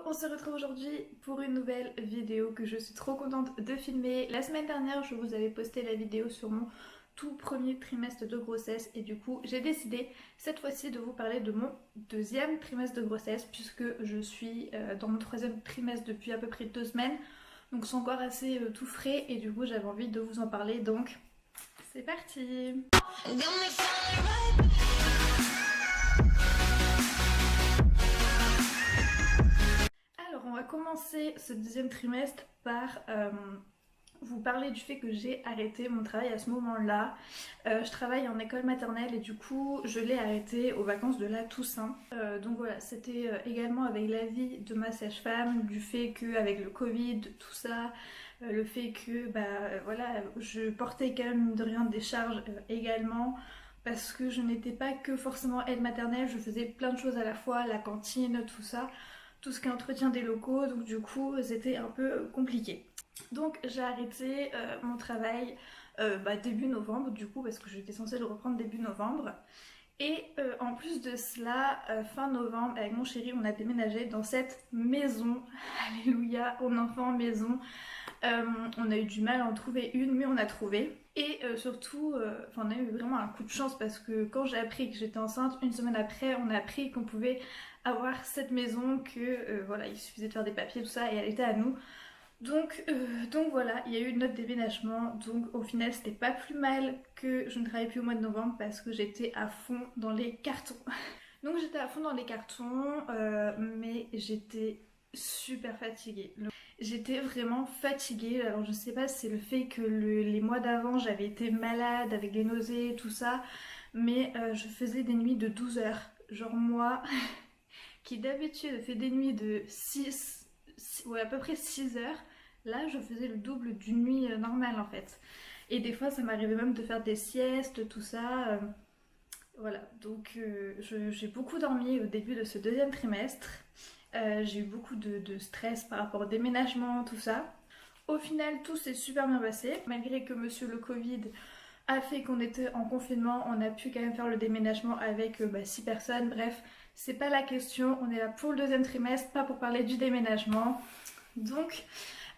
On se retrouve aujourd'hui pour une nouvelle vidéo que je suis trop contente de filmer. La semaine dernière, je vous avais posté la vidéo sur mon tout premier trimestre de grossesse et du coup, j'ai décidé cette fois-ci de vous parler de mon deuxième trimestre de grossesse puisque je suis dans mon troisième trimestre depuis à peu près 2 semaines. Donc c'est encore assez tout frais et du coup, j'avais envie de vous en parler. Donc, c'est parti! Alors on va commencer ce deuxième trimestre par vous parler du fait que j'ai arrêté mon travail à ce moment-là. Je travaille en école maternelle et du coup je l'ai arrêté aux vacances de la Toussaint. Donc voilà, c'était également avec l'avis de ma sage-femme, du fait qu'avec le Covid, tout ça, le fait que voilà, je portais quand même de rien des charges également. Parce que je n'étais pas que forcément aide maternelle, je faisais plein de choses à la fois, la cantine, tout ça, tout ce qui est entretien des locaux, donc du coup c'était un peu compliqué. Donc j'ai arrêté mon travail début novembre du coup parce que j'étais censée le reprendre début novembre. Et en plus de cela, fin novembre, avec mon chéri, on a déménagé dans cette maison. Alléluia, on enfant maison. On a eu du mal à en trouver une, mais on a trouvé. Et surtout, on a eu vraiment un coup de chance parce que quand j'ai appris que j'étais enceinte, une semaine après, on a appris qu'on pouvait avoir cette maison, que voilà, il suffisait de faire des papiers, tout ça, et elle était à nous. Donc voilà, il y a eu notre déménagement, donc au final c'était pas plus mal que je ne travaillais plus au mois de novembre parce que j'étais à fond dans les cartons. Donc j'étais à fond dans les cartons, mais j'étais super fatiguée. J'étais vraiment fatiguée, alors je sais pas si c'est le fait que les mois d'avant j'avais été malade avec des nausées, tout ça, mais je faisais des nuits de 12 heures. Genre moi, qui d'habitude fait des nuits de 6, ouais, à peu près 6 heures, là je faisais le double d'une nuit normale en fait. Et des fois ça m'arrivait même de faire des siestes, tout ça. Voilà, donc j'ai beaucoup dormi au début de ce deuxième trimestre. J'ai eu beaucoup de stress par rapport au déménagement, tout ça. Au final, tout s'est super bien passé. Malgré que monsieur le Covid a fait qu'on était en confinement, on a pu quand même faire le déménagement avec 6 personnes. Bref, c'est pas la question. On est là pour le deuxième trimestre, pas pour parler du déménagement. Donc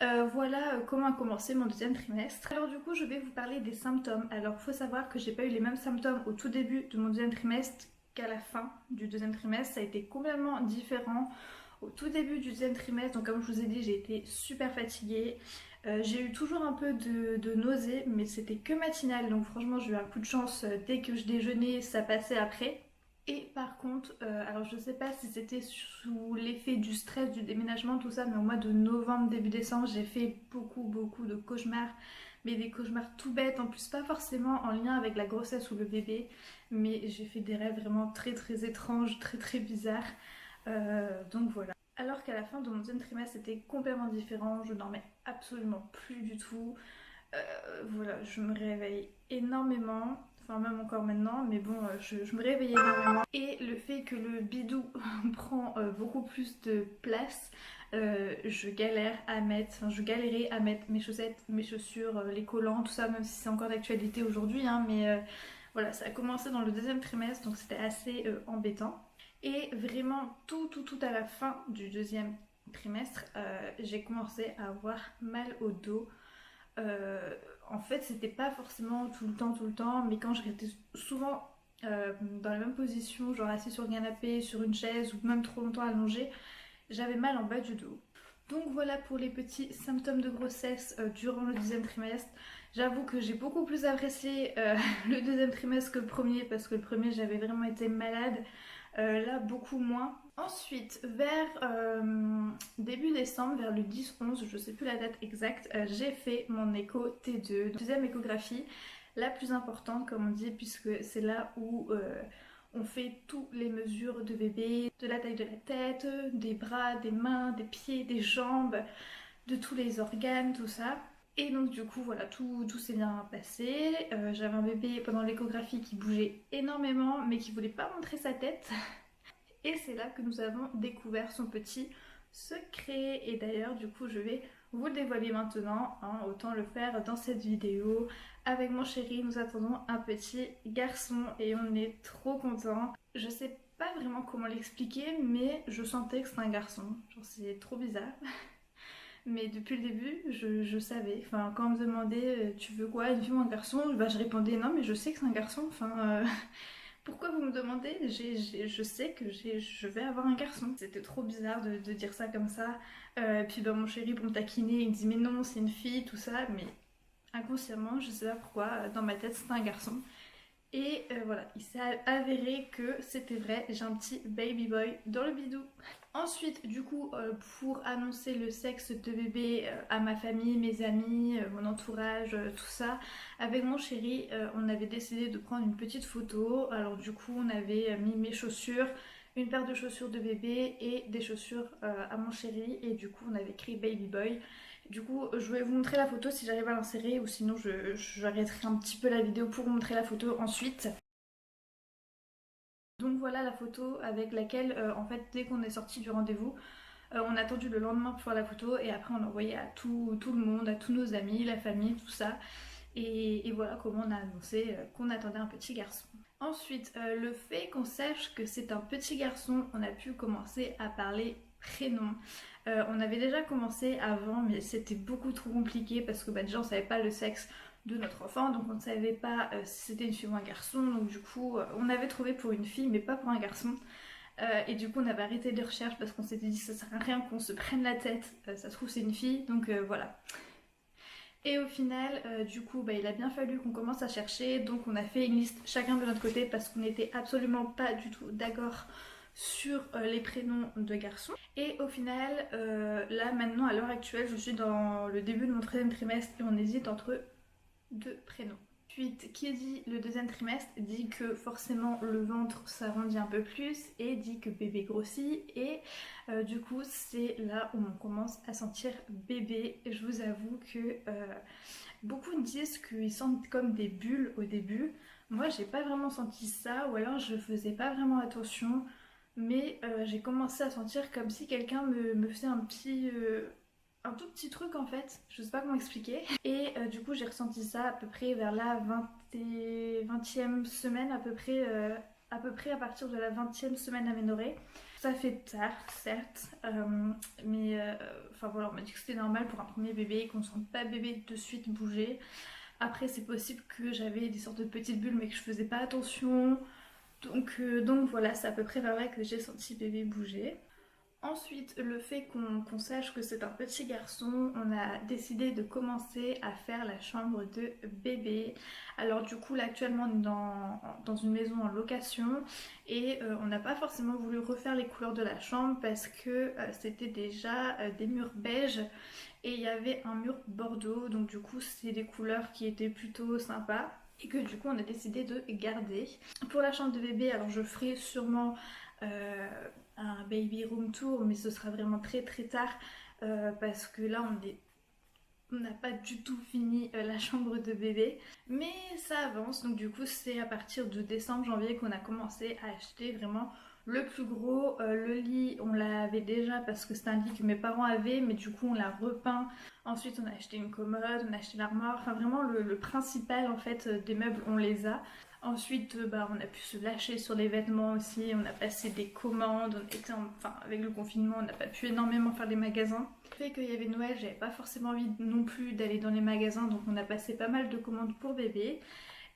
voilà comment a commencé mon deuxième trimestre. Alors du coup je vais vous parler des symptômes. Alors il faut savoir que j'ai pas eu les mêmes symptômes au tout début de mon deuxième trimestre qu'à la fin du deuxième trimestre. Ça a été complètement différent au tout début du deuxième trimestre. Donc comme je vous ai dit, j'ai été super fatiguée. J'ai eu toujours un peu de nausées, mais c'était que matinal. Donc franchement j'ai eu un coup de chance. Dès que je déjeunais, ça passait après. Et par contre, alors je sais pas si c'était sous l'effet du stress du déménagement, tout ça, mais au mois de novembre, début décembre, j'ai fait beaucoup de cauchemars. Mais des cauchemars tout bêtes, en plus pas forcément en lien avec la grossesse ou le bébé, mais j'ai fait des rêves vraiment très étranges, très bizarres. Donc voilà. Alors qu'à la fin de mon deuxième trimestre, c'était complètement différent, je dormais absolument plus du tout. Voilà, je me réveille énormément, enfin même encore maintenant, mais bon, je me réveille énormément. Et le fait que le bidou prend beaucoup plus de place, je galère à mettre, enfin je galérais à mettre mes chaussettes, mes chaussures, les collants, tout ça, même si c'est encore d'actualité aujourd'hui, hein, mais voilà, ça a commencé dans le deuxième trimestre, donc c'était assez embêtant. Et vraiment tout à la fin du deuxième trimestre, j'ai commencé à avoir mal au dos. Euh, En fait, c'était pas forcément tout le temps, mais quand je restais souvent dans la même position, genre assis sur le canapé, sur une chaise ou même trop longtemps allongée, j'avais mal en bas du dos. Donc voilà pour les petits symptômes de grossesse durant le deuxième trimestre. J'avoue que j'ai beaucoup plus apprécié le deuxième trimestre que le premier parce que le premier j'avais vraiment été malade. Là beaucoup moins. Ensuite, vers début décembre, vers le 10-11, je sais plus la date exacte, j'ai fait mon écho T2, deuxième échographie, la plus importante comme on dit, puisque c'est là où on fait toutes les mesures de bébé, de la taille de la tête, des bras, des mains, des pieds, des jambes, de tous les organes, tout ça. Et donc du coup voilà, tout s'est bien passé. J'avais un bébé pendant l'échographie qui bougeait énormément mais qui voulait pas montrer sa tête. Et c'est là que nous avons découvert son petit secret. Et d'ailleurs du coup je vais vous le dévoiler maintenant, hein, autant le faire dans cette vidéo. Avec mon chéri nous attendons un petit garçon et on est trop contents. Je sais pas vraiment comment l'expliquer, mais je sentais que c'était un garçon. Genre c'est trop bizarre. Mais depuis le début, je savais. Enfin, quand on me demandait tu veux quoi, une fille ou un garçon, bah, je répondais non, mais je sais que c'est un garçon. Enfin, pourquoi vous me demandez? Je sais que je vais avoir un garçon. C'était trop bizarre de dire ça comme ça. Puis bah, mon chéri, pour me taquiner, il me dit mais non, c'est une fille, tout ça. Mais inconsciemment, je sais pas pourquoi, dans ma tête, c'était un garçon. Et voilà, il s'est avéré que c'était vrai, j'ai un petit baby boy dans le bidou. Ensuite, du coup, pour annoncer le sexe de bébé à ma famille, mes amis, mon entourage, tout ça, avec mon chéri, on avait décidé de prendre une petite photo. Alors du coup, on avait mis mes chaussures, une paire de chaussures de bébé et des chaussures à mon chéri. Et du coup, on avait écrit baby boy. Du coup, je vais vous montrer la photo si j'arrive à l'insérer ou sinon j'arrêterai un petit peu la vidéo pour vous montrer la photo ensuite. Donc voilà la photo avec laquelle, en fait, dès qu'on est sorti du rendez-vous, on a attendu le lendemain pour faire la photo et après on a envoyé à tout le monde, à tous nos amis, la famille, tout ça. Et voilà comment on a annoncé qu'on attendait un petit garçon. Ensuite, le fait qu'on sache que c'est un petit garçon, on a pu commencer à parler prénom. On avait déjà commencé avant, mais c'était beaucoup trop compliqué parce que bah, déjà on savait pas le sexe de notre enfant, donc on ne savait pas si c'était une fille ou un garçon. Donc du coup, on avait trouvé pour une fille, mais pas pour un garçon. Et du coup, on avait arrêté les recherches parce qu'on s'était dit ça sert à rien qu'on se prenne la tête. Ça se trouve c'est une fille, donc voilà. Et au final, du coup, bah, il a bien fallu qu'on commence à chercher. Donc on a fait une liste chacun de notre côté parce qu'on n'était absolument pas du tout d'accord sur les prénoms de garçons. Et au final, là maintenant, à l'heure actuelle, je suis dans le début de mon troisième trimestre et on hésite entre deux prénoms. Ensuite, qui dit le deuxième trimestre dit que forcément le ventre s'arrondit un peu plus et dit que bébé grossit et du coup c'est là où on commence à sentir bébé. Je vous avoue que beaucoup disent qu'ils sentent comme des bulles au début. Moi j'ai pas vraiment senti ça ou alors je faisais pas vraiment attention mais j'ai commencé à sentir comme si quelqu'un me faisait un tout petit truc en fait, je sais pas comment expliquer. Et du coup j'ai ressenti ça à peu près vers la 20e semaine, à peu près à partir de la 20e semaine aménorrhée. Ça fait tard, certes, mais enfin voilà, on m'a dit que c'était normal pour un premier bébé, qu'on ne sente pas bébé de suite bouger. Après c'est possible que j'avais des sortes de petites bulles mais que je faisais pas attention. Donc voilà, c'est à peu près vers là que j'ai senti bébé bouger. Ensuite, le fait qu'on sache que c'est un petit garçon, on a décidé de commencer à faire la chambre de bébé. Alors du coup, là actuellement on est dans une maison en location et on n'a pas forcément voulu refaire les couleurs de la chambre parce que c'était déjà des murs beige et il y avait un mur bordeaux. Donc du coup, c'est des couleurs qui étaient plutôt sympas et que du coup on a décidé de garder. Pour la chambre de bébé, alors je ferai sûrement euh, un baby room tour, mais ce sera vraiment très très tard parce que là on n'a pas du tout fini la chambre de bébé, mais ça avance. Donc du coup c'est à partir de décembre janvier qu'on a commencé à acheter vraiment le plus gros. Le lit on l'avait déjà parce que c'est un lit que mes parents avaient, mais du coup on l'a repeint. Ensuite on a acheté une commode, on a acheté l'armoire, enfin vraiment le principal en fait des meubles on les a. Ensuite, bah, on a pu se lâcher sur les vêtements aussi, on a passé des commandes, enfin, avec le confinement, on n'a pas pu énormément faire les magasins. Le fait qu'il y avait Noël, j'avais pas forcément envie non plus d'aller dans les magasins, donc on a passé pas mal de commandes pour bébé.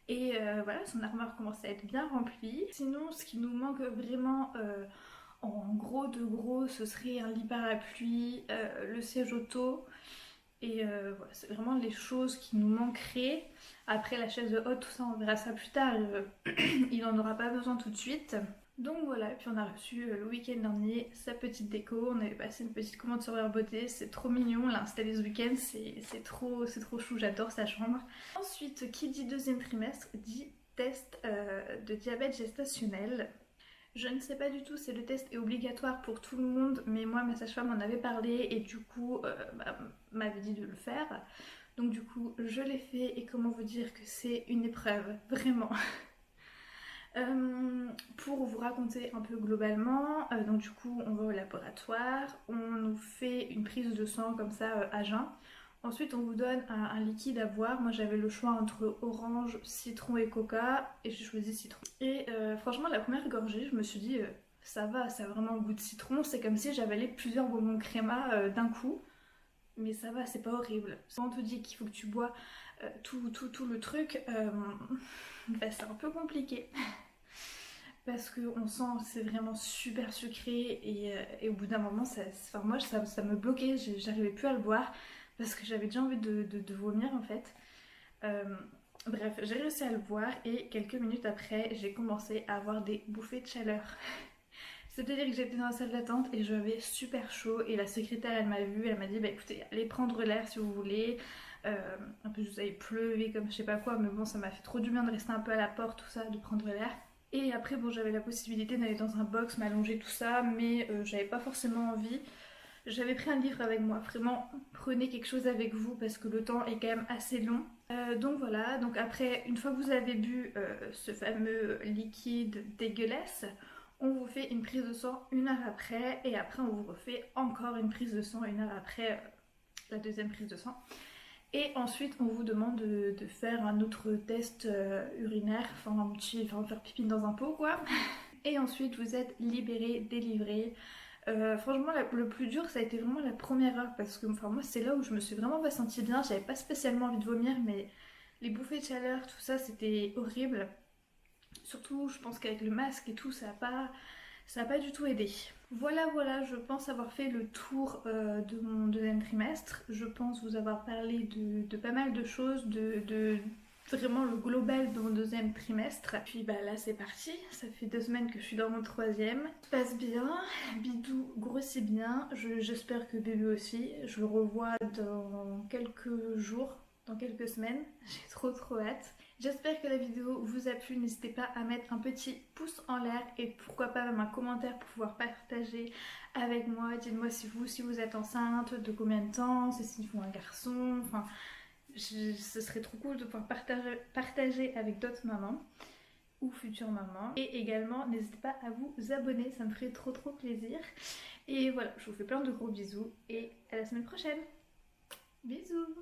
Et voilà, son armoire commence à être bien remplie. Sinon, ce qui nous manque vraiment, en gros de gros, ce serait un lit parapluie, le siège auto. Et voilà, c'est vraiment les choses qui nous manqueraient. Après la chaise de haute, tout ça, on verra ça plus tard. Il n'en aura pas besoin tout de suite. Donc voilà, et puis on a reçu le week-end dernier sa petite déco. On avait passé une petite commande sur Rare Beauté, c'est trop mignon. On l'a installé ce week-end, c'est trop chou, j'adore sa chambre. Ensuite, qui dit deuxième trimestre dit test de diabète gestationnel. Je ne sais pas du tout si le test est obligatoire pour tout le monde, mais moi ma sage-femme en avait parlé et du coup bah, m'avait dit de le faire. Donc du coup je l'ai fait et comment vous dire que c'est une épreuve, vraiment. Pour vous raconter un peu globalement, donc du coup on va au laboratoire, on nous fait une prise de sang comme ça à jeun. Ensuite, on vous donne un liquide à boire. Moi, j'avais le choix entre orange, citron et coca, et j'ai choisi citron. Et franchement, la première gorgée, je me suis dit, ça va, ça a vraiment le goût de citron. C'est comme si j'avalais plusieurs bonbons créma d'un coup. Mais ça va, c'est pas horrible. Quand on te dit qu'il faut que tu bois tout le truc, bah, c'est un peu compliqué. Parce qu'on sent que c'est vraiment super sucré et au bout d'un moment, enfin, moi ça me bloquait, j'arrivais plus à le boire parce que j'avais déjà envie de vomir en fait. Euh, Bref, j'ai réussi à le boire et quelques minutes après, j'ai commencé à avoir des bouffées de chaleur. C'est-à-dire que j'étais dans la salle d'attente et j'avais super chaud et la secrétaire elle m'a vue, elle m'a dit bah écoutez allez prendre l'air si vous voulez. En plus vous avez pleuvé comme je sais pas quoi mais bon ça m'a fait trop du bien de rester un peu à la porte tout ça, de prendre l'air. Et après bon j'avais la possibilité d'aller dans un box, m'allonger tout ça mais j'avais pas forcément envie. J'avais pris un livre avec moi, vraiment prenez quelque chose avec vous parce que le temps est quand même assez long. Donc voilà, donc après une fois que vous avez bu ce fameux liquide dégueulasse, on vous fait une prise de sang une heure après et après on vous refait encore une prise de sang une heure après la deuxième prise de sang. Et ensuite on vous demande de faire un autre test urinaire, enfin faire pipi dans un pot quoi. Et ensuite vous êtes libéré, délivré. Franchement, le plus dur, ça a été vraiment la première heure parce que enfin, moi, c'est là où je me suis vraiment pas sentie bien. J'avais pas spécialement envie de vomir, mais les bouffées de chaleur, tout ça, c'était horrible. Surtout, je pense qu'avec le masque et tout, ça a pas du tout aidé. Voilà, voilà, je pense avoir fait le tour de mon deuxième trimestre. Je pense vous avoir parlé de pas mal de choses, de vraiment le global de mon deuxième trimestre. Puis bah là c'est parti, ça fait 2 semaines que je suis dans mon troisième. Ça se passe bien, Bidou grossit bien, j'espère que bébé aussi. Je le revois dans quelques jours, dans quelques semaines. J'ai trop hâte. J'espère que la vidéo vous a plu, n'hésitez pas à mettre un petit pouce en l'air et pourquoi pas même un commentaire pour pouvoir partager avec moi. Dites-moi si vous êtes enceinte, de combien de temps, si c'est un garçon, enfin ce serait trop cool de pouvoir partager avec d'autres mamans ou futures mamans. Et également, n'hésitez pas à vous abonner, ça me ferait trop plaisir. Et voilà, je vous fais plein de gros bisous et à la semaine prochaine. Bisous.